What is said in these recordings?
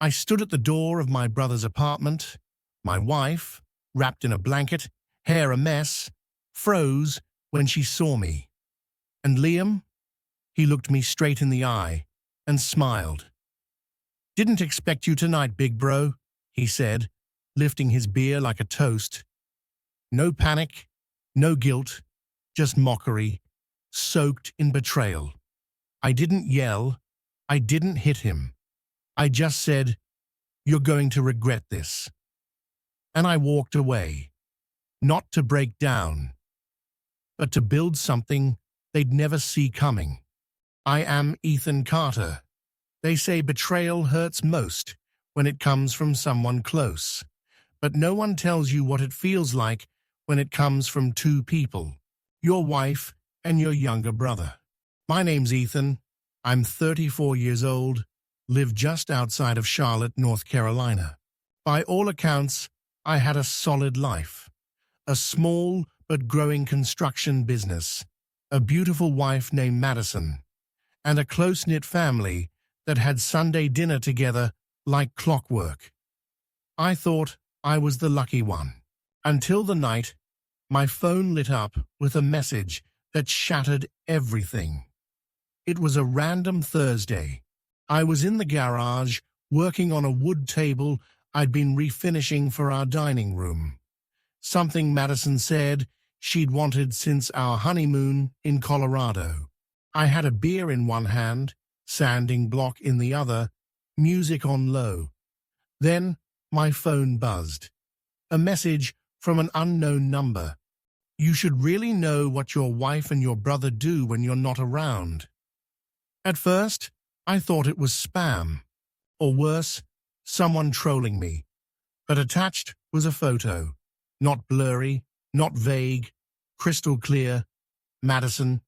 I stood at the door of my brother's apartment. My wife, wrapped in a blanket, hair a mess, froze when she saw me. And Liam? He looked me straight in the eye and smiled. "Didn't expect you tonight, big bro," he said, lifting his beer like a toast. No panic, no guilt, just mockery, soaked in betrayal. I didn't yell. I didn't hit him. I just said, "You're going to regret this." And I walked away, not to break down, but to build something they'd never see coming. I am Ethan Carter. They say betrayal hurts most when it comes from someone close, but no one tells you what it feels like when it comes from two people, your wife and your younger brother. My name's Ethan. I'm 34 years old, live just outside of Charlotte, North Carolina. By all accounts, I had a solid life, a small but growing construction business, a beautiful wife named Madison, and a close-knit family that had Sunday dinner together like clockwork. I thought I was the lucky one, until the night my phone lit up with a message that shattered everything. It was a random Thursday. I was in the garage working on a wood table I'd been refinishing for our dining room. Something Madison said she'd wanted since our honeymoon in Colorado. I had a beer in one hand, sanding block in the other, music on low. Then my phone buzzed. A message from an unknown number. "You should really know what your wife and your brother do when you're not around." At first, I thought it was spam, or worse, someone trolling me. But attached was a photo, not blurry, not vague, crystal clear. Madison,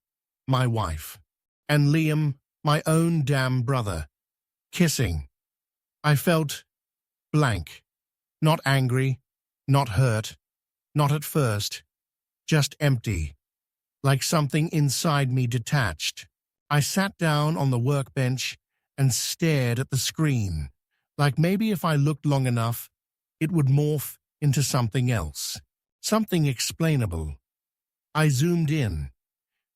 my wife, and Liam, my own damn brother, kissing. I felt blank, not angry, not hurt, not at first, just empty, like something inside me detached. I sat down on the workbench and stared at the screen, like maybe if I looked long enough, it would morph into something else, something explainable. I zoomed in.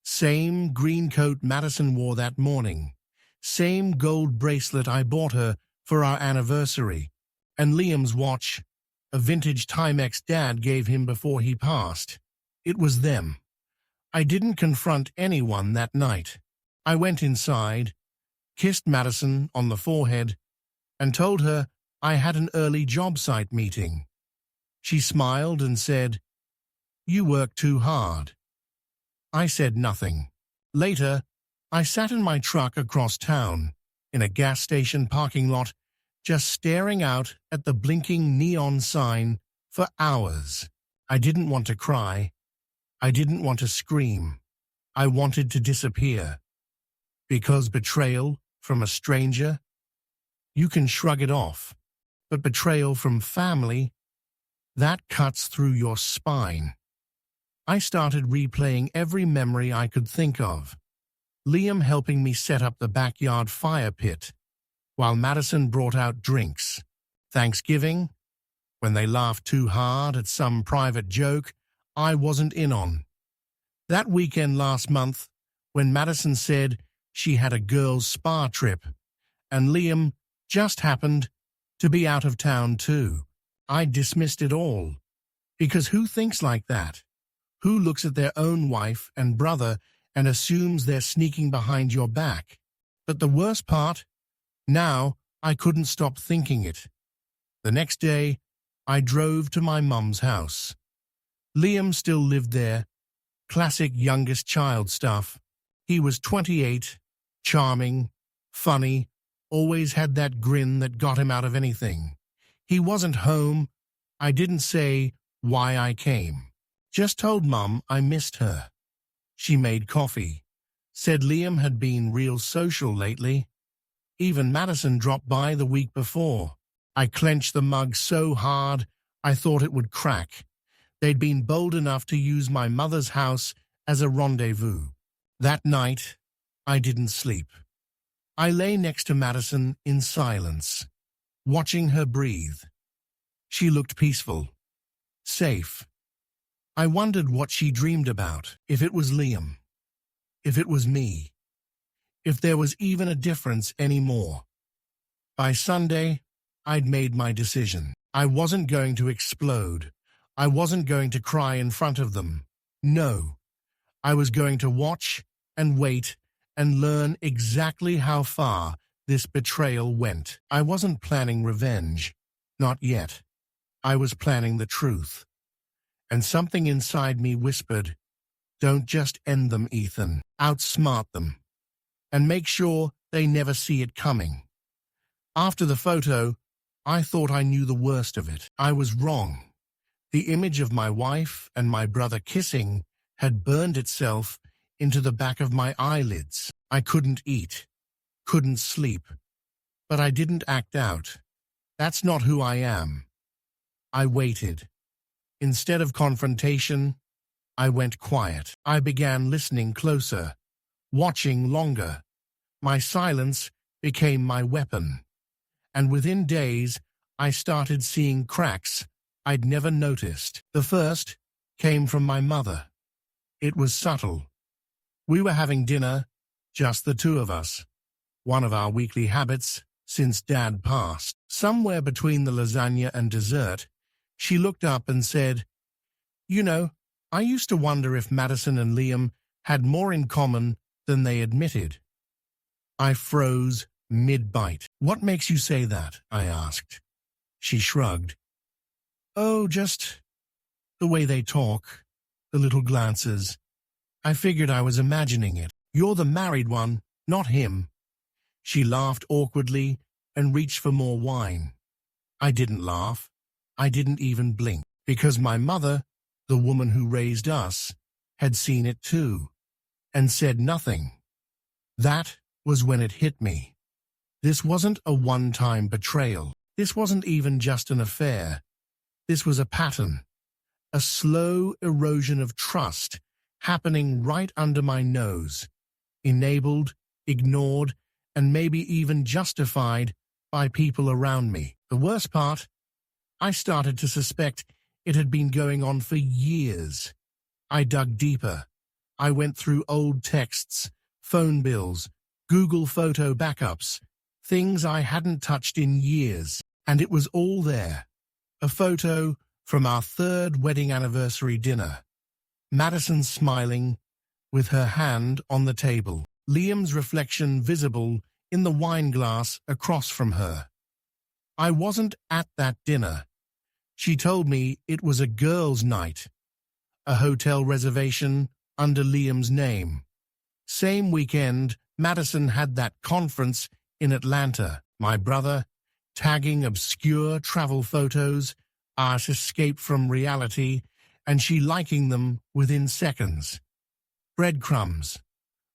Same green coat Madison wore that morning, same gold bracelet I bought her for our anniversary, and Liam's watch, a vintage Timex Dad gave him before he passed. It was them. I didn't confront anyone that night. I went inside, kissed Madison on the forehead, and told her I had an early job site meeting. She smiled and said, "You work too hard." I said nothing. Later, I sat in my truck across town, in a gas station parking lot, just staring out at the blinking neon sign for hours. I didn't want to cry. I didn't want to scream. I wanted to disappear. Because betrayal from a stranger, you can shrug it off. But betrayal from family, that cuts through your spine. I started replaying every memory I could think of. Liam helping me set up the backyard fire pit, while Madison brought out drinks. Thanksgiving, when they laughed too hard at some private joke I wasn't in on. That weekend last month, when Madison said she had a girls' spa trip, and Liam just happened to be out of town too. I dismissed it all. Because who thinks like that? Who looks at their own wife and brother and assumes they're sneaking behind your back? But the worst part, now I couldn't stop thinking it. The next day, I drove to my mum's house. Liam still lived there. Classic youngest child stuff. He was 28, charming, funny, always had that grin that got him out of anything. He wasn't home. I didn't say why I came. Just told Mum I missed her. She made coffee. Said Liam had been real social lately. Even Madison dropped by the week before. I clenched the mug so hard I thought it would crack. They'd been bold enough to use my mother's house as a rendezvous. That night, I didn't sleep. I lay next to Madison in silence, watching her breathe. She looked peaceful, safe. I wondered what she dreamed about, if it was Liam, if it was me, if there was even a difference anymore. By Sunday, I'd made my decision. I wasn't going to explode. I wasn't going to cry in front of them. No, I was going to watch and wait and learn exactly how far this betrayal went. I wasn't planning revenge. Not yet. I was planning the truth. And something inside me whispered, don't just end them, Ethan. Outsmart them. And make sure they never see it coming. After the photo, I thought I knew the worst of it. I was wrong. The image of my wife and my brother kissing had burned itself into the back of my eyelids. I couldn't eat, couldn't sleep, but I didn't act out. That's not who I am. I waited. Instead of confrontation, I went quiet. I began listening closer, watching longer. My silence became my weapon. And within days, I started seeing cracks I'd never noticed. The first came from my mother. It was subtle. We were having dinner, just the two of us, one of our weekly habits since Dad passed. Somewhere between the lasagna and dessert, she looked up and said, you know, I used to wonder if Madison and Liam had more in common than they admitted. I froze mid-bite. What makes you say that? I asked. She shrugged. Oh, just the way they talk, the little glances. I figured I was imagining it. You're the married one, not him. She laughed awkwardly and reached for more wine. I didn't laugh. I didn't even blink, because my mother, the woman who raised us, had seen it too, and said nothing. That was when it hit me. This wasn't a one-time betrayal. This wasn't even just an affair. This was a pattern, a slow erosion of trust happening right under my nose, enabled, ignored, and maybe even justified by people around me. The worst part, I started to suspect it had been going on for years. I dug deeper. I went through old texts, phone bills, Google photo backups, things I hadn't touched in years, and it was all there. A photo from our third wedding anniversary dinner. Madison smiling, with her hand on the table. Liam's reflection visible in the wine glass across from her. I wasn't at that dinner. She told me it was a girls' night, a hotel reservation under Liam's name. Same weekend, Madison had that conference in Atlanta. My brother, tagging obscure travel photos, art escape from reality, and she liking them within seconds. Breadcrumbs,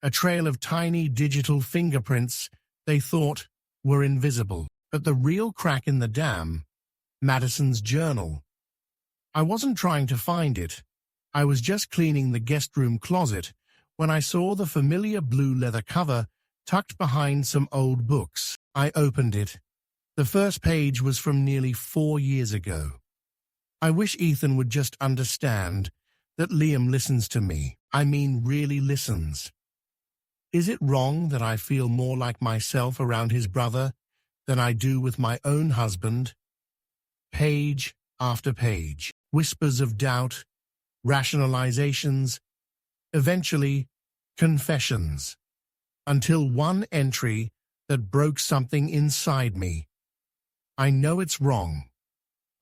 a trail of tiny digital fingerprints they thought were invisible. But the real crack in the dam, Madison's journal. I wasn't trying to find it. I was just cleaning the guest room closet when I saw the familiar blue leather cover tucked behind some old books. I opened it. The first page was from nearly 4 years ago. I wish Ethan would just understand that Liam listens to me. I mean, really listens. Is it wrong that I feel more like myself around his brother than I do with my own husband? Page after page, whispers of doubt, rationalizations, eventually confessions, until one entry that broke something inside me. I know it's wrong,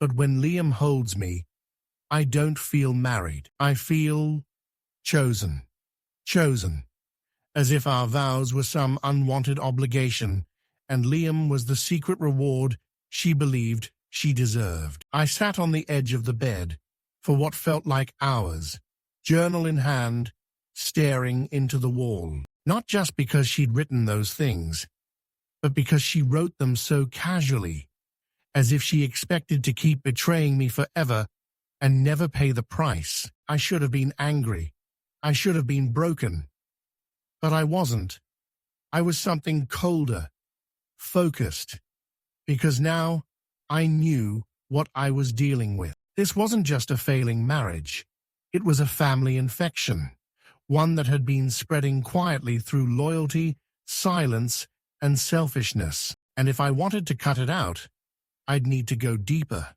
but when Liam holds me, I don't feel married. I feel chosen. Chosen. As if our vows were some unwanted obligation, and Liam was the secret reward she believed she deserved. I sat on the edge of the bed for what felt like hours, journal in hand, staring into the wall. Not just because she'd written those things, but because she wrote them so casually, as if she expected to keep betraying me forever and never pay the price. I should have been angry. I should have been broken. But I wasn't. I was something colder, focused, because now I knew what I was dealing with. This wasn't just a failing marriage. It was a family infection, one that had been spreading quietly through loyalty, silence, and selfishness. And if I wanted to cut it out, I'd need to go deeper.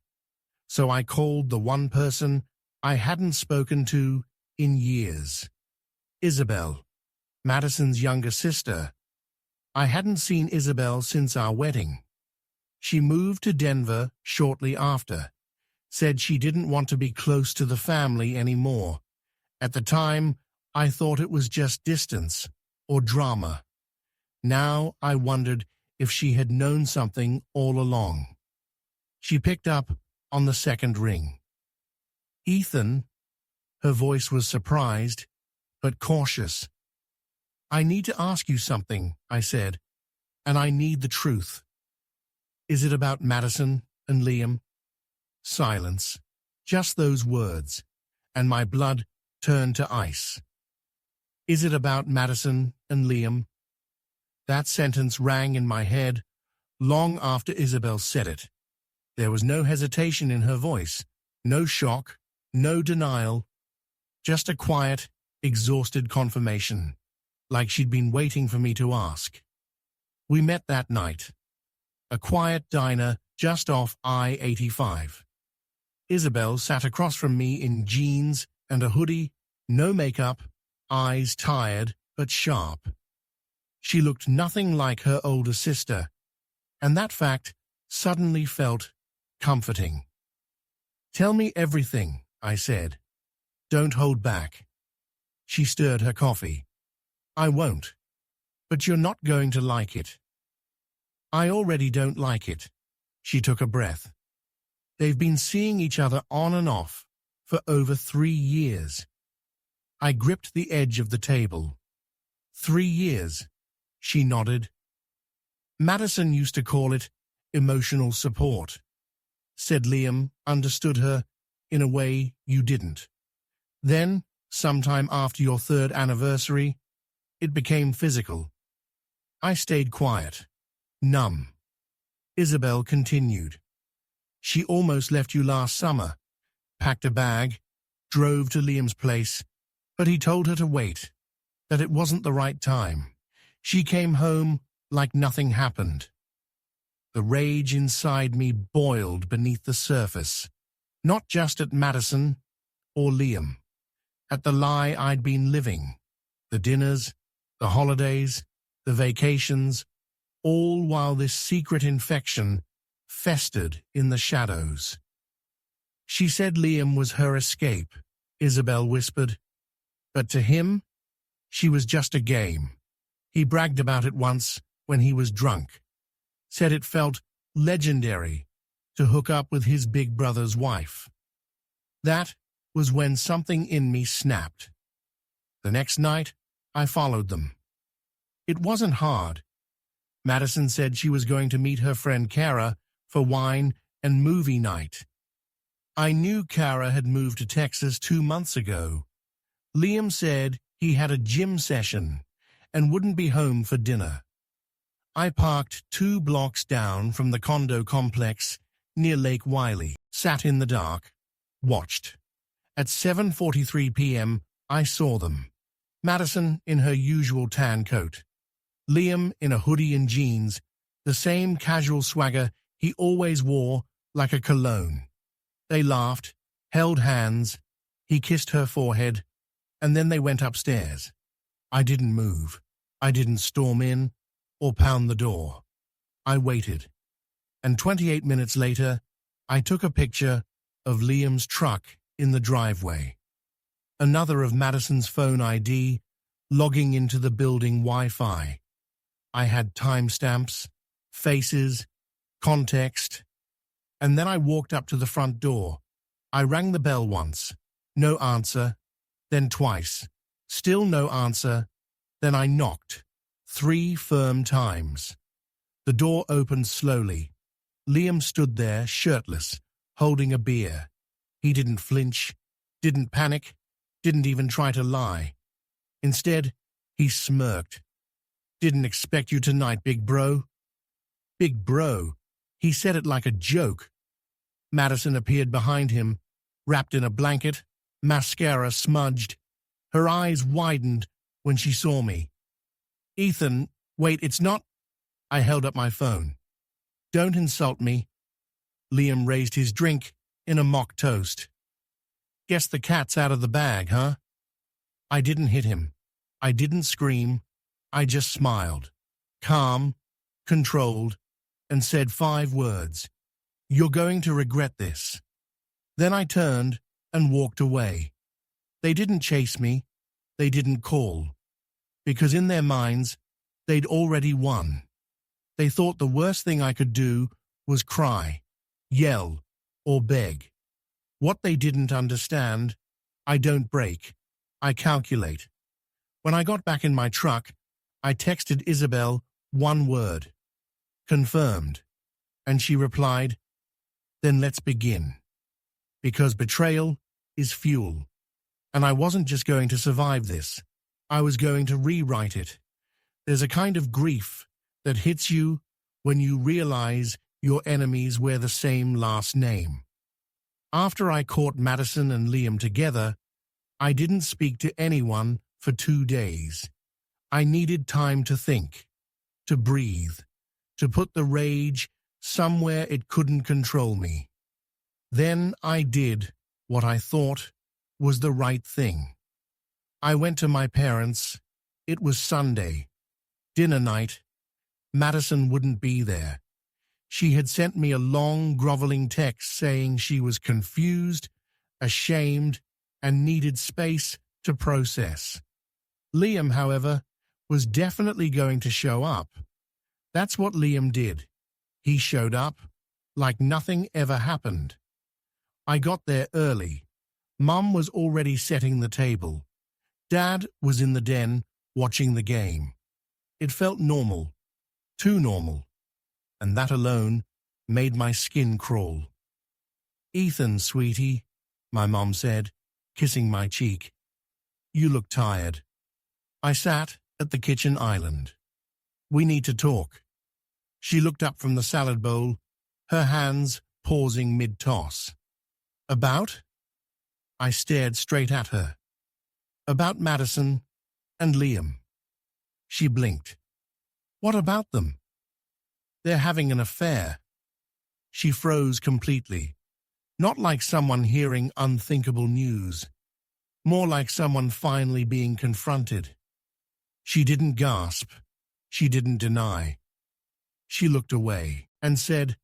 So I called the one person I hadn't spoken to in years. Isabel, Madison's younger sister. I hadn't seen Isabel since our wedding. She moved to Denver shortly after, said she didn't want to be close to the family anymore. At the time, I thought it was just distance or drama. Now I wondered if she had known something all along. She picked up on the second ring. "Ethan," her voice was surprised, but cautious. "I need to ask you something," I said, "and I need the truth. Is it about Madison and Liam?" Silence. Just those words, and my blood turned to ice. Is it about Madison and Liam? That sentence rang in my head long after Isabel said it. There was no hesitation in her voice, no shock, no denial, just a quiet, exhausted confirmation, like she'd been waiting for me to ask. We met that night. A quiet diner just off I-85. Isabel sat across from me in jeans and a hoodie, no makeup, eyes tired but sharp. She looked nothing like her older sister, and that fact suddenly felt comforting. "Tell me everything," I said. "Don't hold back." She stirred her coffee. "I won't. But you're not going to like it." "I already don't like it." She took a breath. "They've been seeing each other on and off for over 3 years." I gripped the edge of the table. 3 years, she nodded. "Madison used to call it emotional support. Said Liam understood her in a way you didn't. Then, sometime after your 3rd anniversary, it became physical." I stayed quiet, numb. Isabel continued. "She almost left you last summer, packed a bag, drove to Liam's place, but he told her to wait, that it wasn't the right time. She came home like nothing happened." The rage inside me boiled beneath the surface, not just at Madison or Liam, at the lie I'd been living, the dinners, the holidays, the vacations, all while this secret infection festered in the shadows. "She said Liam was her escape," Isabel whispered. "But to him, she was just a game. He bragged about it once when he was drunk. Said it felt legendary to hook up with his big brother's wife." That was when something in me snapped. The next night, I followed them. It wasn't hard. Madison said she was going to meet her friend Kara for wine and movie night. I knew Kara had moved to Texas 2 months ago. Liam said he had a gym session and wouldn't be home for dinner. I parked 2 blocks down from the condo complex near Lake Wiley, sat in the dark, watched. At 7:43 p.m., I saw them. Madison in her usual tan coat. Liam in a hoodie and jeans, the same casual swagger he always wore like a cologne. They laughed, held hands, he kissed her forehead, and then they went upstairs. I didn't move. I didn't storm in or pound the door. I waited. And 28 minutes later, I took a picture of Liam's truck in the driveway. Another of Madison's phone ID, logging into the building Wi-Fi. I had timestamps, faces, context, and then I walked up to the front door. I rang the bell once. No answer. Then twice. Still no answer. Then I knocked. 3 firm times. The door opened slowly. Liam stood there, shirtless, holding a beer. He didn't flinch, didn't panic, didn't even try to lie. Instead, he smirked. "Didn't expect you tonight, big bro." "Big bro?" He said it like a joke. Madison appeared behind him, wrapped in a blanket, mascara smudged. Her eyes widened when she saw me. Ethan, wait, it's not. I held up my phone. Don't insult me. Liam raised his drink in a mock toast. Guess the cat's out of the bag, huh? I didn't hit him. I didn't scream. I just smiled, calm, controlled, and said 5 words. You're going to regret this. Then I turned and walked away. They didn't chase me. They didn't call. Because in their minds, they'd already won. They thought the worst thing I could do was cry, yell, or beg. What they didn't understand, I don't break. I calculate. When I got back in my truck, I texted Isabel 1 word. Confirmed. And she replied, then let's begin. Because betrayal is fuel. And I wasn't just going to survive this. I was going to rewrite it. There's a kind of grief that hits you when you realize your enemies wear the same last name. After I caught Madison and Liam together, I didn't speak to anyone for 2 days. I needed time to think, to breathe, to put the rage somewhere it couldn't control me. Then I did what I thought was the right thing. I went to my parents. It was Sunday. Dinner night. Madison wouldn't be there. She had sent me a long, groveling text saying she was confused, ashamed, and needed space to process. Liam, however, was definitely going to show up. That's what Liam did. He showed up, like nothing ever happened. I got there early. Mum was already setting the table. Dad was in the den, watching the game. It felt normal, too normal, and that alone made my skin crawl. Ethan, sweetie, my mom said, kissing my cheek. You look tired. I sat at the kitchen island. We need to talk. She looked up from the salad bowl, her hands pausing mid-toss. About? I stared straight at her. About Madison and Liam. She blinked. What about them? They're having an affair. She froze completely, not like someone hearing unthinkable news, more like someone finally being confronted. She didn't gasp. She didn't deny. She looked away and said,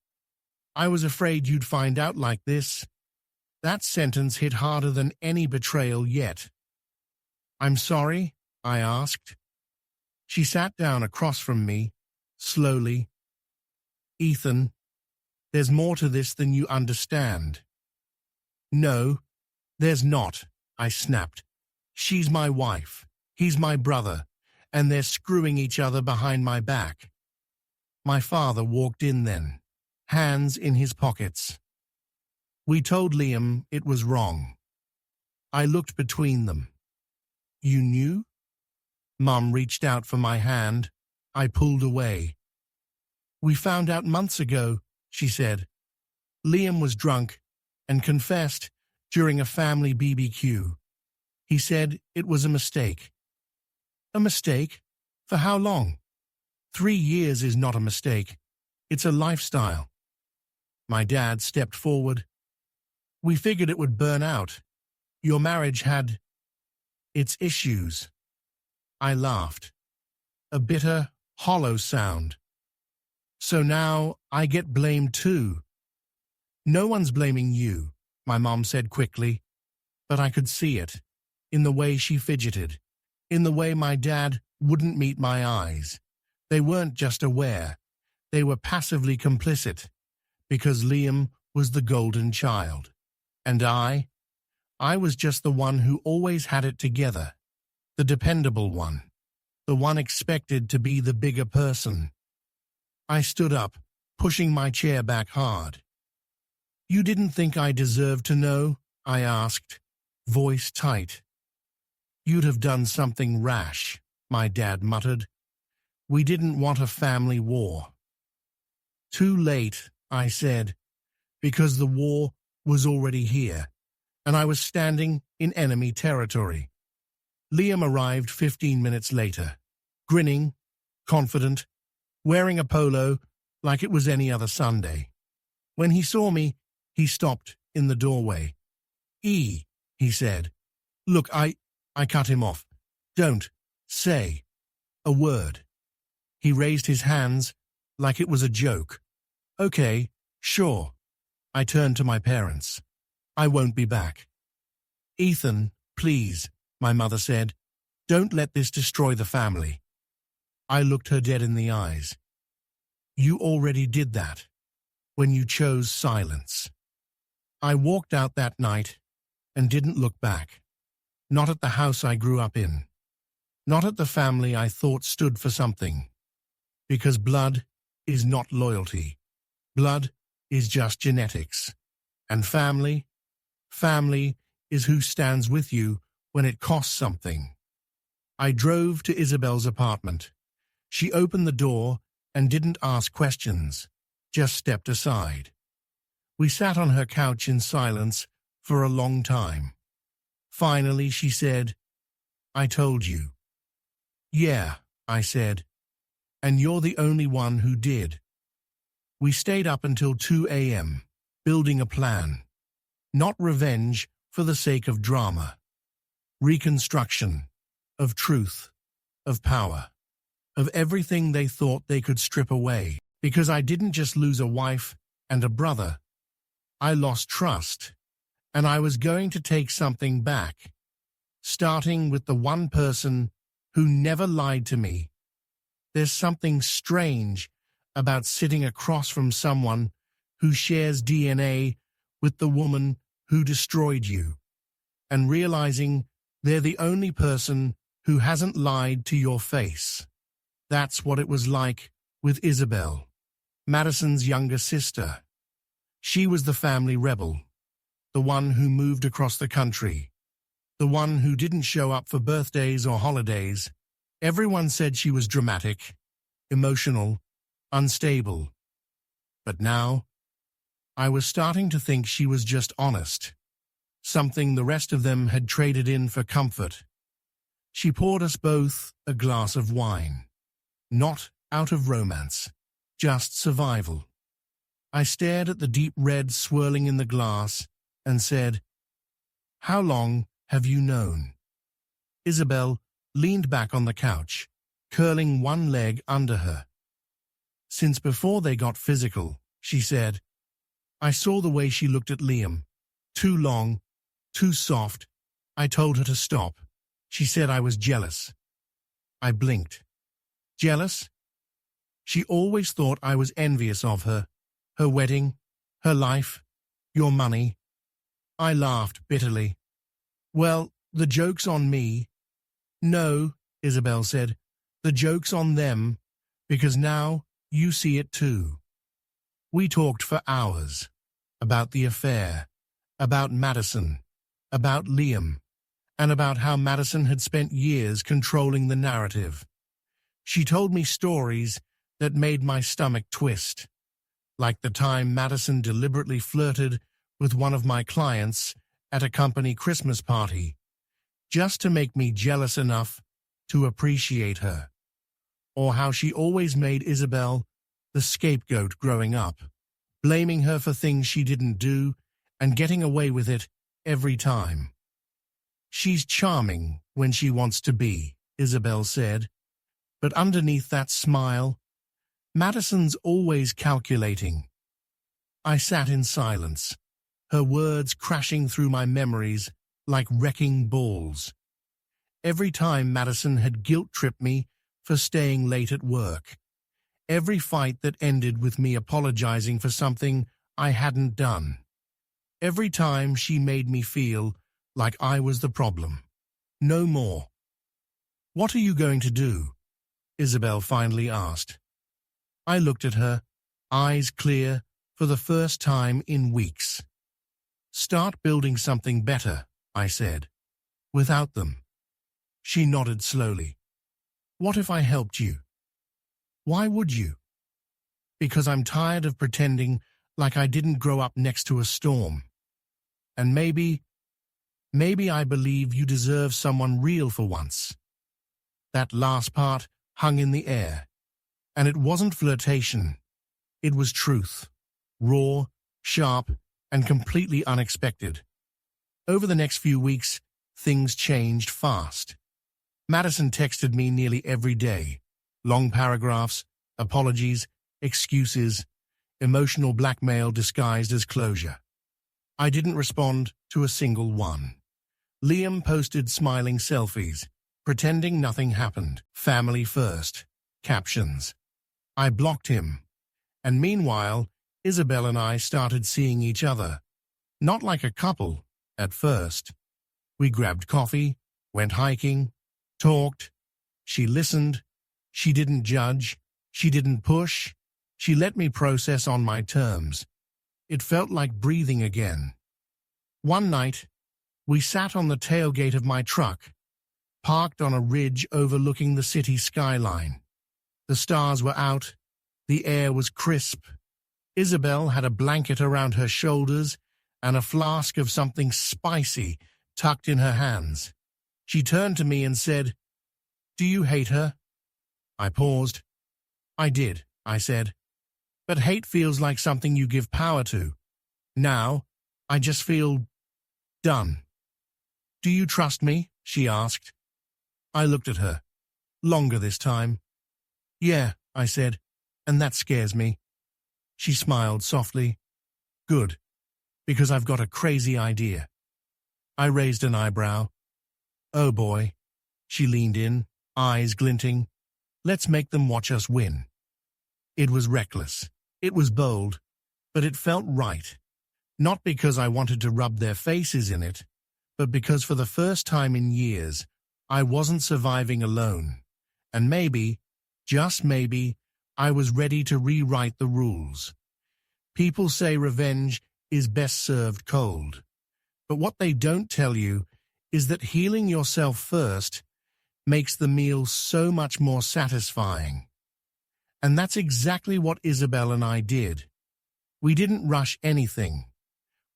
I was afraid you'd find out like this. That sentence hit harder than any betrayal yet. I'm sorry? I asked. She sat down across from me, slowly. Ethan, there's more to this than you understand. No, there's not, I snapped. She's my wife, he's my brother, and they're screwing each other behind my back. My father walked in then, hands in his pockets. We told Liam it was wrong. I looked between them. You knew? Mum reached out for my hand. I pulled away. We found out months ago, she said. Liam was drunk and confessed during a family BBQ. He said it was a mistake. A mistake? For how long? 3 years is not a mistake. It's a lifestyle. My dad stepped forward. We figured it would burn out. Your marriage had its issues. I laughed. A bitter, hollow sound. So now I get blamed too. No one's blaming you, my mom said quickly, but I could see it, in the way she fidgeted, in the way my dad wouldn't meet my eyes. They weren't just aware, they were passively complicit, because Liam was the golden child. And I was just the one who always had it together, the dependable one, the one expected to be the bigger person. I stood up, pushing my chair back hard. You didn't think I deserved to know? I asked, voice tight. You'd have done something rash, my dad muttered. We didn't want a family war. Too late, I said, because the war was already here, and I was standing in enemy territory. Liam arrived 15 minutes later, grinning, confident, wearing a polo like it was any other Sunday. When he saw me, he stopped in the doorway. He said. Look, I cut him off. Don't say a word. He raised his hands like it was a joke. Okay, sure. I turned to my parents. I won't be back. Ethan, please, my mother said. Don't let this destroy the family. I looked her dead in the eyes. You already did that, when you chose silence. I walked out that night and didn't look back. Not at the house I grew up in. Not at the family I thought stood for something. Because blood is not loyalty. Blood is just genetics. And family is who stands with you when it costs something. I drove to Isabel's apartment. She opened the door and didn't ask questions, just stepped aside. We sat on her couch in silence for a long time. Finally, she said, I told you. Yeah, I said, and you're the only one who did. We stayed up until 2 a.m., building a plan. Not revenge for the sake of drama. Reconstruction, of truth, of power, of everything they thought they could strip away. Because I didn't just lose a wife and a brother. I lost trust, and I was going to take something back, starting with the one person who never lied to me. There's something strange about sitting across from someone who shares DNA with the woman who destroyed you, and realizing they're the only person who hasn't lied to your face. That's what it was like with Isabel, Madison's younger sister. She was the family rebel, the one who moved across the country, the one who didn't show up for birthdays or holidays. Everyone said she was dramatic, emotional, unstable. But now, I was starting to think she was just honest, something the rest of them had traded in for comfort. She poured us both a glass of wine, not out of romance, just survival. I stared at the deep red swirling in the glass and said, How long have you known? Isabel leaned back on the couch, curling one leg under her. Since before they got physical, she said. I saw the way she looked at Liam. Too long, too soft. I told her to stop. She said I was jealous. I blinked. Jealous? She always thought I was envious of her. Her wedding, her life, your money. I laughed bitterly. Well, the joke's on me. No, Isabel said, the joke's on them, because now you see it too. We talked for hours, about the affair, about Madison, about Liam, and about how Madison had spent years controlling the narrative. She told me stories that made my stomach twist, like the time Madison deliberately flirted with one of my clients at a company Christmas party, just to make me jealous enough to appreciate her, or how she always made Isabel the scapegoat growing up, blaming her for things she didn't do and getting away with it every time. She's charming when she wants to be, Isabel said, but underneath that smile, Madison's always calculating. I sat in silence, her words crashing through my memories like wrecking balls. Every time Madison had guilt-tripped me for staying late at work. Every fight that ended with me apologizing for something I hadn't done. Every time she made me feel like I was the problem. No more. What are you going to do? Isabel finally asked. I looked at her, eyes clear for the first time in weeks. Start building something better, I said. Without them. She nodded slowly. What if I helped you? Why would you? Because I'm tired of pretending like I didn't grow up next to a storm. And maybe I believe you deserve someone real for once. That last part hung in the air. And it wasn't flirtation. It was truth. Raw, sharp, and completely unexpected. Over the next few weeks, things changed fast. Madison texted me nearly every day. Long paragraphs, apologies, excuses, emotional blackmail disguised as closure. I didn't respond to a single one. Liam posted smiling selfies, pretending nothing happened. Family first. Captions. I blocked him. And meanwhile, Isabel and I started seeing each other. Not like a couple, at first. We grabbed coffee, went hiking, talked. She listened. She didn't judge. She didn't push. She let me process on my terms. It felt like breathing again. One night, we sat on the tailgate of my truck, parked on a ridge overlooking the city skyline. The stars were out. The air was crisp. Isabel had a blanket around her shoulders and a flask of something spicy tucked in her hands. She turned to me and said, "Do you hate her?" I paused. "I did," I said. "But hate feels like something you give power to. Now, I just feel done." "Do you trust me?" she asked. I looked at her. Longer this time. "Yeah," I said, "and that scares me." She smiled softly. "Good, because I've got a crazy idea." I raised an eyebrow. "Oh boy." She leaned in, eyes glinting. "Let's make them watch us win." It was reckless. It was bold. But it felt right. Not because I wanted to rub their faces in it, but because for the first time in years, I wasn't surviving alone. And maybe, just maybe, I was ready to rewrite the rules. People say revenge is best served cold. But what they don't tell you is that healing yourself first makes the meal so much more satisfying. And that's exactly what Isabel and I did. We didn't rush anything.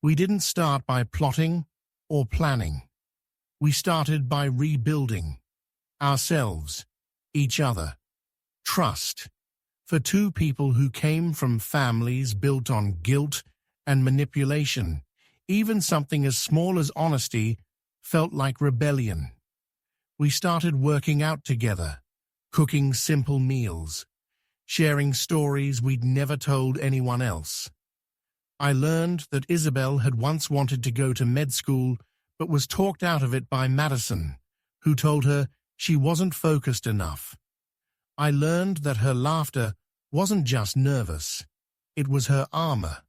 We didn't start by plotting or planning. We started by rebuilding ourselves, each other. Trust. For two people who came from families built on guilt and manipulation, even something as small as honesty felt like rebellion. We started working out together, cooking simple meals, sharing stories we'd never told anyone else. I learned that Isabel had once wanted to go to med school but was talked out of it by Madison, who told her she wasn't focused enough. I learned that her laughter wasn't just nervous, it was her armor.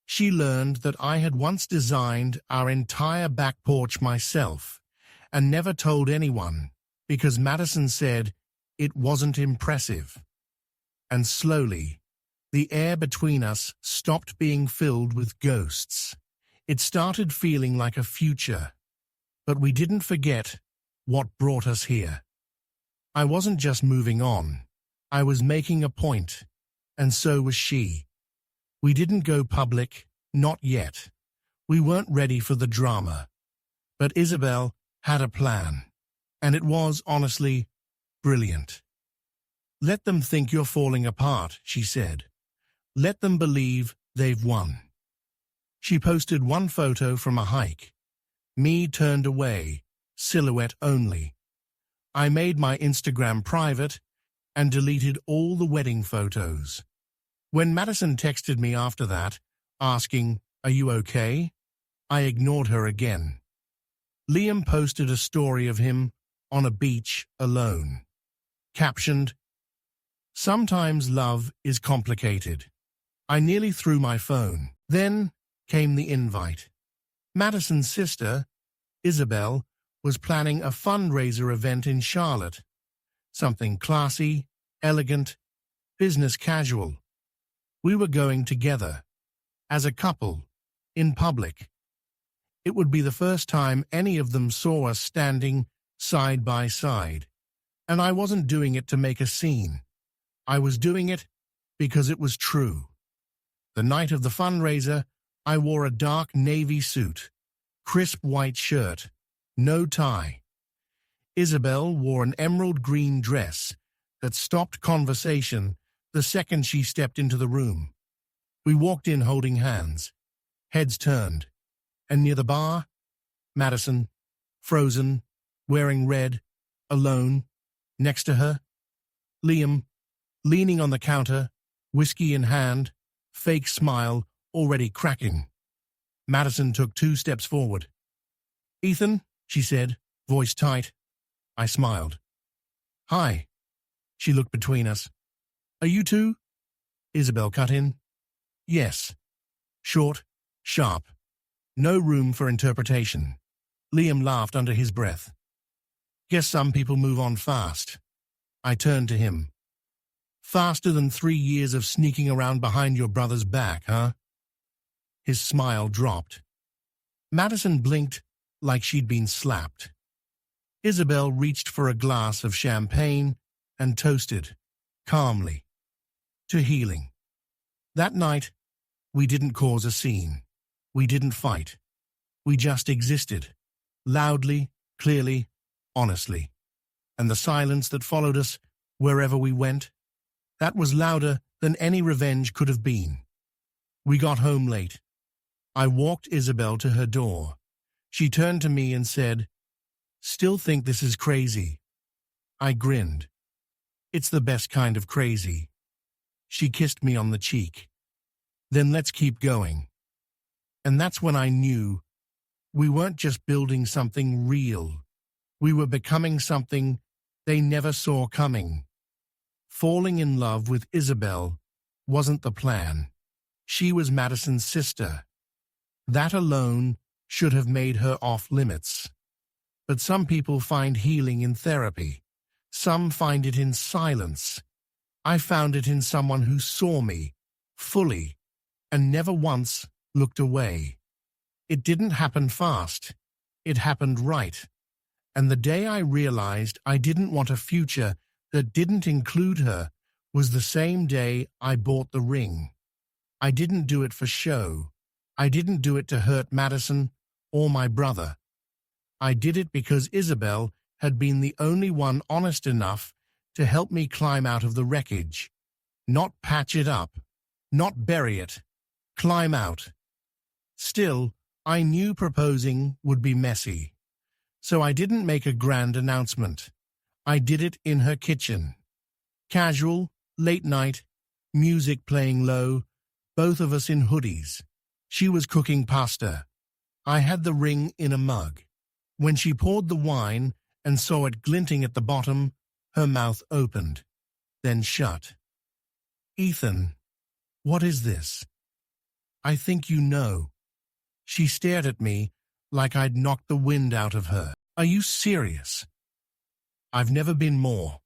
She learned that I had once designed our entire back porch myself and never told anyone because Madison said it wasn't impressive. And slowly, the air between us stopped being filled with ghosts. It started feeling like a future, but we didn't forget what brought us here. I wasn't just moving on, I was making a point, and so was she. We didn't go public, not yet. We weren't ready for the drama. But Isabel had a plan, and it was, honestly, brilliant. "Let them think you're falling apart," she said. "Let them believe they've won." She posted one photo from a hike. Me turned away, silhouette only. I made my Instagram private and deleted all the wedding photos. When Madison texted me after that, asking, "Are you okay?" I ignored her again. Liam posted a story of him on a beach alone. Captioned, "Sometimes love is complicated." I nearly threw my phone. Then came the invite. Madison's sister, Isabel, was planning a fundraiser event in Charlotte. Something classy, elegant, business casual. We were going together, as a couple, in public. It would be the first time any of them saw us standing side by side. And I wasn't doing it to make a scene. I was doing it because it was true. The night of the fundraiser, I wore a dark navy suit, crisp white shirt, no tie. Isabel wore an emerald green dress that stopped conversation the second she stepped into the room. We walked in holding hands, heads turned, and near the bar, Madison, frozen, wearing red, alone, next to her, Liam, leaning on the counter, whiskey in hand, fake smile already cracking. Madison took 2 steps forward. "Ethan," she said, voice tight. I smiled. "Hi." She looked between us. "Are you two?" Isabel cut in. "Yes." Short, sharp. No room for interpretation. Liam laughed under his breath. "Guess some people move on fast." I turned to him. "Faster than 3 years of sneaking around behind your brother's back, huh?" His smile dropped. Madison blinked like she'd been slapped. Isabel reached for a glass of champagne and toasted, calmly, to healing. That night, we didn't cause a scene. We didn't fight. We just existed, loudly, clearly, honestly. And the silence that followed us wherever we went, that was louder than any revenge could have been. We got home late. I walked Isabel to her door. She turned to me and said, "Still think this is crazy?" I grinned. "It's the best kind of crazy." She kissed me on the cheek. "Then let's keep going." And that's when I knew we weren't just building something real. We were becoming something they never saw coming. Falling in love with Isabel wasn't the plan. She was Madison's sister. That alone should have made her off limits. But some people find healing in therapy. Some find it in silence. I found it in someone who saw me, fully, and never once looked away. It didn't happen fast. It happened right. And the day I realized I didn't want a future that didn't include her was the same day I bought the ring. I didn't do it for show. I didn't do it to hurt Madison or my brother. I did it because Isabel had been the only one honest enough to help me climb out of the wreckage. Not patch it up, not bury it, climb out. Still, I knew proposing would be messy. So I didn't make a grand announcement. I did it in her kitchen. Casual, late night, music playing low, both of us in hoodies. She was cooking pasta. I had the ring in a mug. When she poured the wine and saw it glinting at the bottom, her mouth opened, then shut. "Ethan, what is this?" "I think you know." She stared at me like I'd knocked the wind out of her. "Are you serious?" "I've never been more."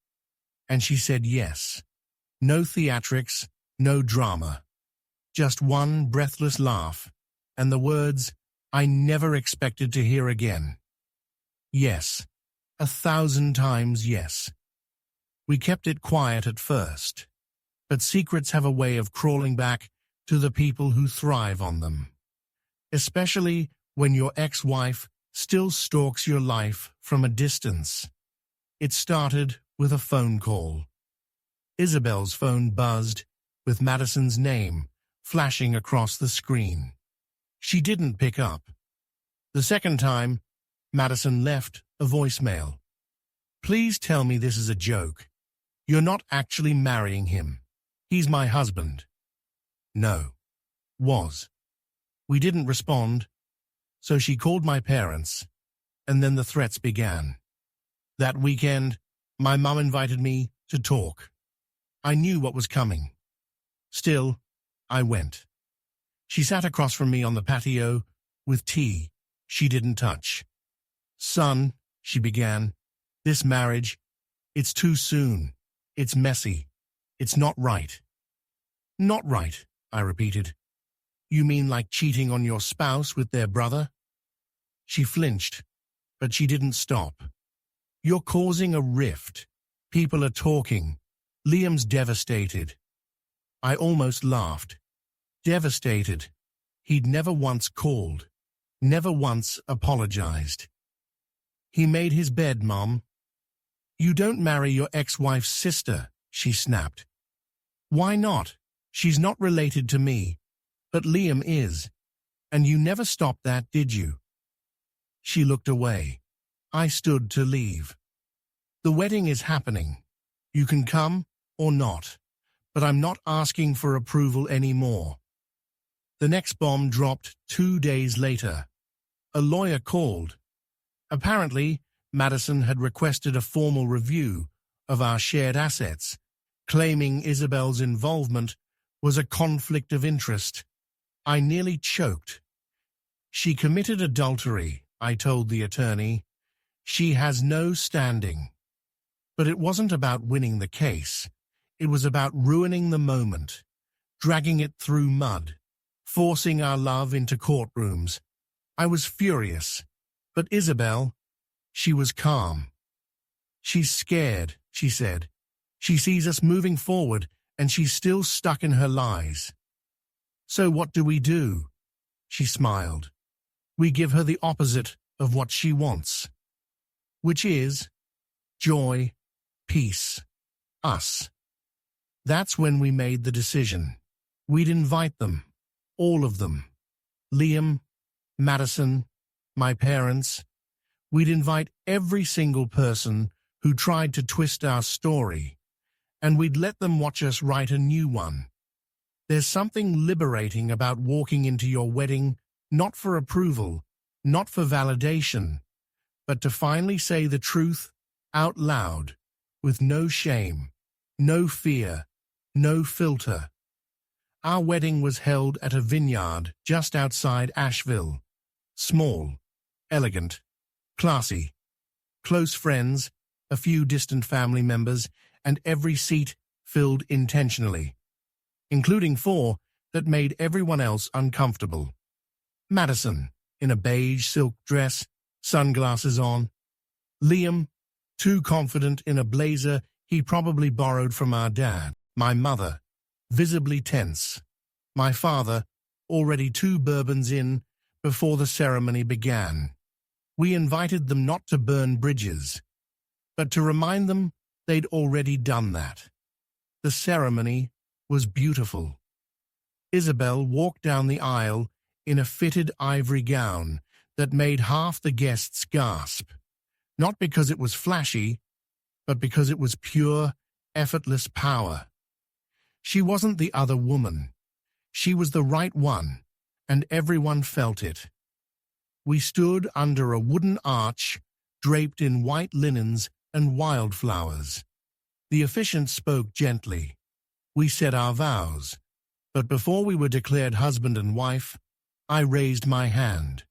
And she said yes. No theatrics, no drama. Just one breathless laugh, and the words I never expected to hear again. Yes, 1,000 times yes. We kept it quiet at first, but secrets have a way of crawling back to the people who thrive on them. Especially when your ex-wife still stalks your life from a distance. It started with a phone call. Isabel's phone buzzed with Madison's name flashing across the screen. She didn't pick up. The second time, Madison left a voicemail. "Please tell me this is a joke. You're not actually marrying him. He's my husband." No. Was. We didn't respond, so she called my parents, and then the threats began. That weekend, my mum invited me to talk. I knew what was coming. Still, I went. She sat across from me on the patio with tea she didn't touch. "Son," she began, "this marriage, it's too soon. It's messy. It's not right." "Not right," I repeated. "You mean like cheating on your spouse with their brother?" She flinched, but she didn't stop. "You're causing a rift. People are talking. Liam's devastated." I almost laughed. devastated. He'd never once called, never once apologized. He made his bed, Mom. You don't marry your ex-wife's sister, she snapped. Why not? She's not related to me, but Liam is. And you never stopped that, did you? She looked away. I stood to leave. The wedding is happening. You can come or not, but I'm not asking for approval anymore. The next bomb dropped 2 days later. A lawyer called. Apparently, Madison had requested a formal review of our shared assets, claiming Isabel's involvement was a conflict of interest. I nearly choked. She committed adultery, I told the attorney. She has no standing. But it wasn't about winning the case. It was about ruining the moment, dragging it through mud, forcing our love into courtrooms. I was furious. But Isabel, she was calm. She's scared, she said. She sees us moving forward, and she's still stuck in her lies. So what do? She smiled. We give her the opposite of what she wants, which is joy, peace, us. That's when we made the decision. We'd invite them, all of them. Liam, Madison, my parents. We'd invite every single person who tried to twist our story, and we'd let them watch us write a new one. There's something liberating about walking into your wedding, not for approval, not for validation, but to finally say the truth out loud, with no shame, no fear, no filter. Our wedding was held at a vineyard just outside Asheville. Small, elegant, classy. Close friends, a few distant family members, and every seat filled intentionally, including 4 that made everyone else uncomfortable. Madison, in a beige silk dress, sunglasses on. Liam, too confident in a blazer he probably borrowed from our dad. My mother, visibly tense. My father, already 2 bourbons in before the ceremony began. We invited them not to burn bridges, but to remind them they'd already done that. The ceremony was beautiful. Isabel walked down the aisle in a fitted ivory gown that made half the guests gasp, not because it was flashy, but because it was pure, effortless power. She wasn't the other woman. She was the right one, and everyone felt it. We stood under a wooden arch, draped in white linens and wildflowers. The officiant spoke gently. We said our vows, but before we were declared husband and wife, I raised my hand.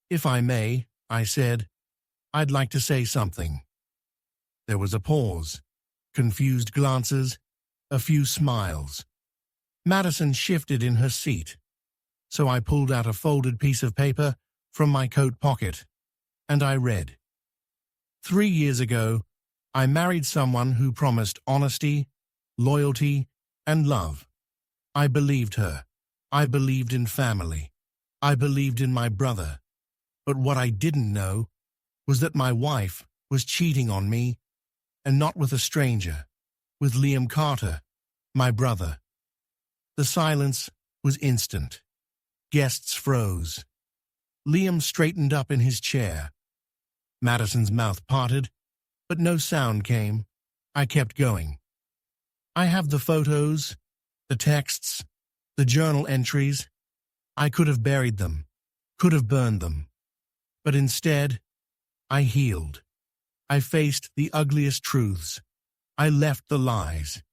If I may, I said, I'd like to say something. There was a pause, confused glances, a few smiles. Madison shifted in her seat, so I pulled out a folded piece of paper from my coat pocket, and I read. 3 years ago, I married someone who promised honesty, loyalty, and love. I believed her. I believed in family. I believed in my brother. But what I didn't know was that my wife was cheating on me, and not with a stranger, with Liam Carter, my brother. The silence was instant. Guests froze. Liam straightened up in his chair. Madison's mouth parted, but no sound came. I kept going. I have the photos, the texts, the journal entries. I could have buried them, could have burned them. But instead, I healed. I faced the ugliest truths. I left the lies,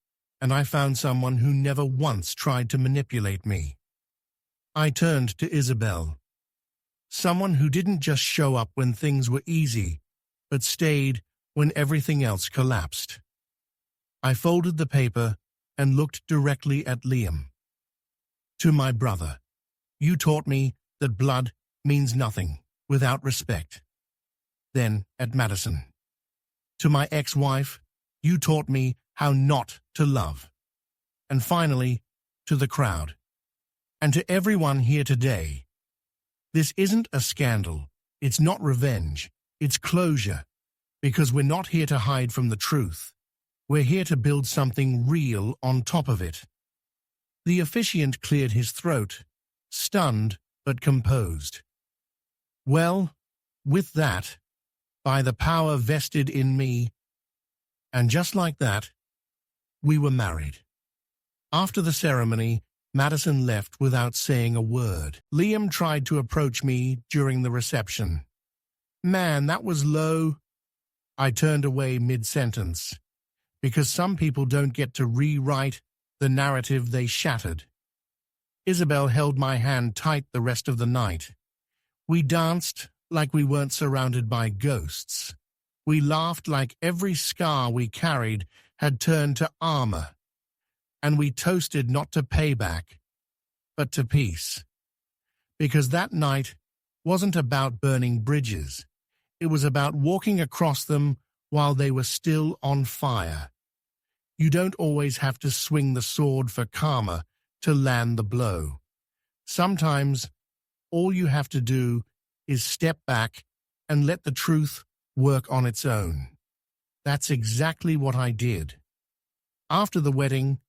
and I found someone who never once tried to manipulate me. I turned to Isabel. Someone who didn't just show up when things were easy, but stayed when everything else collapsed. I folded the paper and looked directly at Liam. To my brother, you taught me that blood means nothing without respect. Then at Madison. To my ex-wife, you taught me how not to love. And finally, to the crowd. And to everyone here today, this isn't a scandal. It's not revenge. It's closure. Because we're not here to hide from the truth. We're here to build something real on top of it. The officiant cleared his throat, stunned but composed. Well, with that, by the power vested in me, and just like that, we were married. After the ceremony, Madison left without saying a word. Liam tried to approach me during the reception. Man, that was low. I turned away mid-sentence, because some people don't get to rewrite the narrative they shattered. Isabel held my hand tight the rest of the night. We danced like we weren't surrounded by ghosts. We laughed like every scar we carried had turned to armor. And we toasted not to payback, but to peace. Because that night wasn't about burning bridges. It was about walking across them while they were still on fire. You don't always have to swing the sword for karma to land the blow. Sometimes all you have to do is step back and let the truth work on its own. That's exactly what I did. After the wedding,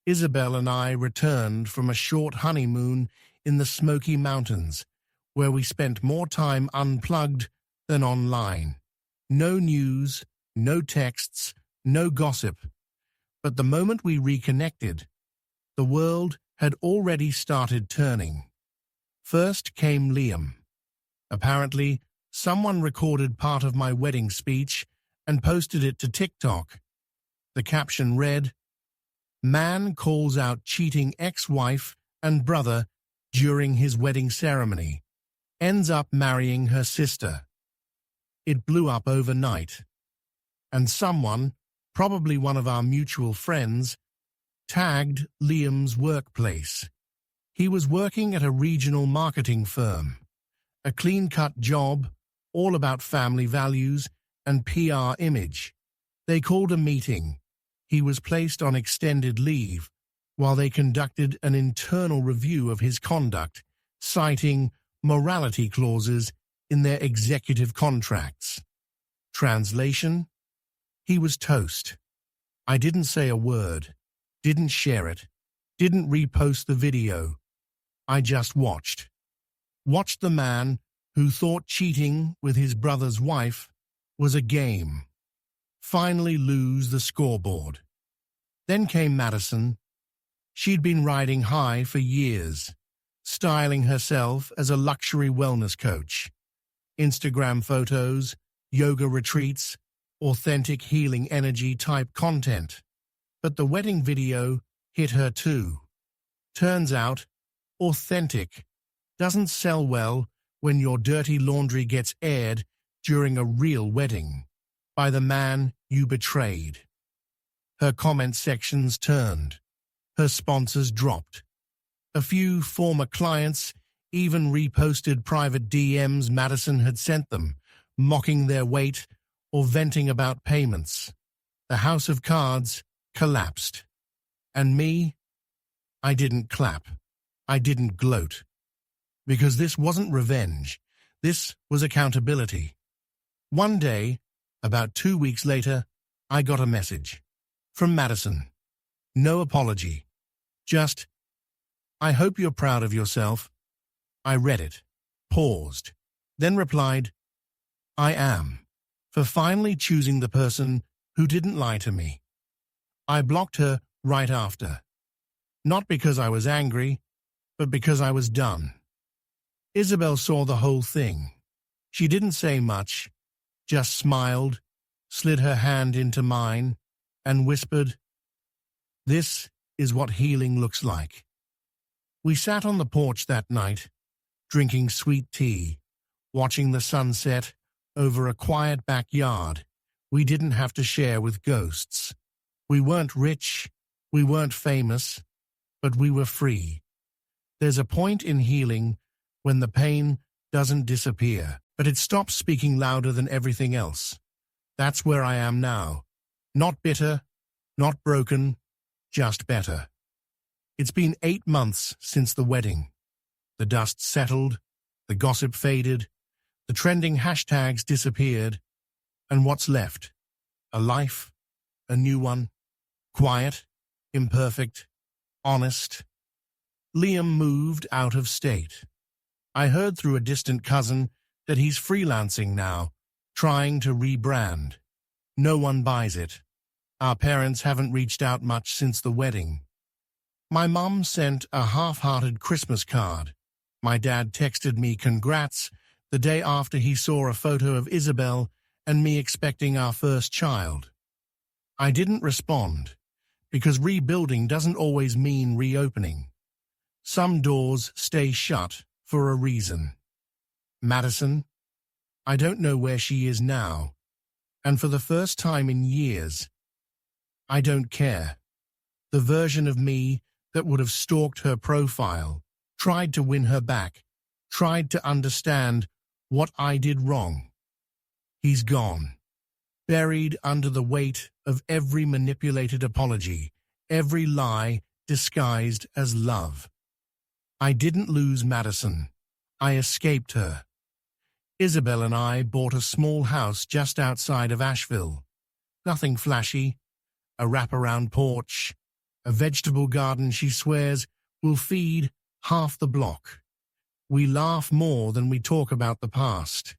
Isabel and I returned from a short honeymoon in the Smoky Mountains, where we spent more time unplugged than online. No news, no texts, no gossip. But the moment we reconnected, the world had already started turning. First came Liam. Apparently, someone recorded part of my wedding speech and posted it to TikTok. The caption read, "Man calls out cheating ex-wife and brother during his wedding ceremony. Ends up marrying her sister." It blew up overnight. And someone, probably one of our mutual friends, tagged Liam's workplace. He was working at a regional marketing firm. A clean-cut job, all about family values and PR image. They called a meeting. He was placed on extended leave while they conducted an internal review of his conduct, citing morality clauses in their executive contracts. Translation: he was toast. I didn't say a word, didn't share it, didn't repost the video. I just watched. Watched the man who thought cheating with his brother's wife was a game finally lose the scoreboard. Then came Madison. She'd been riding high for years, styling herself as a luxury wellness coach. Instagram photos, yoga retreats, authentic healing energy type content. But the wedding video hit her too. Turns out, authentic doesn't sell well when your dirty laundry gets aired during a real wedding by the man you betrayed. Her comment sections turned. Her sponsors dropped. A few former clients even reposted private DMs Madison had sent them, mocking their weight or venting about payments. The house of cards collapsed. And me? I didn't clap. I didn't gloat. Because this wasn't revenge. This was accountability. One day, about 2 weeks later, I got a message. From Madison. No apology. Just, "I hope you're proud of yourself." I read it, paused, then replied, "I am, for finally choosing the person who didn't lie to me." I blocked her right after. Not because I was angry, but because I was done. Isabel saw the whole thing. She didn't say much, just smiled, slid her hand into mine, and whispered, "This is what healing looks like." We sat on the porch that night, drinking sweet tea, watching the sunset over a quiet backyard we didn't have to share with ghosts. We weren't rich, we weren't famous, but we were free. There's a point in healing when the pain doesn't disappear, but it stops speaking louder than everything else. That's where I am now. Not bitter, not broken, just better. It's been 8 months since the wedding. The dust settled, the gossip faded, the trending hashtags disappeared, and what's left? A life, a new one, quiet, imperfect, honest. Liam moved out of state. I heard through a distant cousin that he's freelancing now, trying to rebrand. No one buys it. Our parents haven't reached out much since the wedding. My mum sent a half-hearted Christmas card. My dad texted me congrats the day after he saw a photo of Isabel and me expecting our first child. I didn't respond, because rebuilding doesn't always mean reopening. Some doors stay shut for a reason. Madison, I don't know where she is now, and for the first time in years, I don't care. The version of me that would have stalked her profile, tried to win her back, tried to understand what I did wrong. He's gone, buried under the weight of every manipulated apology, every lie disguised as love. I didn't lose Madison. I escaped her. Isabel and I bought a small house just outside of Asheville. Nothing flashy, a wraparound porch, a vegetable garden she swears will feed half the block. We laugh more than we talk about the past.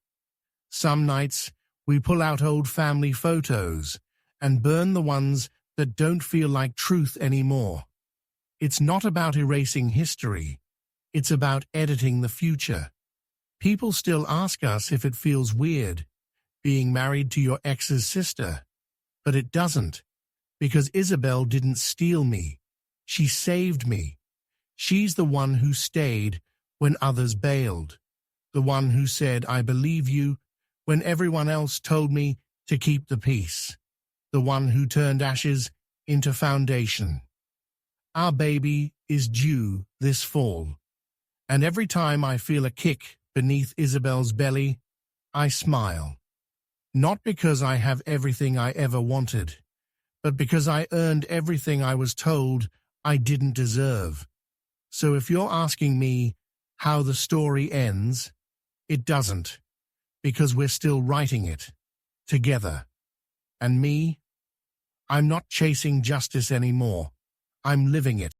Some nights we pull out old family photos and burn the ones that don't feel like truth anymore. It's not about erasing history. It's about editing the future. People still ask us if it feels weird, being married to your ex's sister. But it doesn't, because Isabel didn't steal me. She saved me. She's the one who stayed when others bailed. The one who said, I believe you, when everyone else told me to keep the peace. The one who turned ashes into foundation. Our baby is due this fall. And every time I feel a kick beneath Isabel's belly, I smile. Not because I have everything I ever wanted, but because I earned everything I was told I didn't deserve. So if you're asking me how the story ends, it doesn't, because we're still writing it, together. And me, I'm not chasing justice anymore. I'm living it.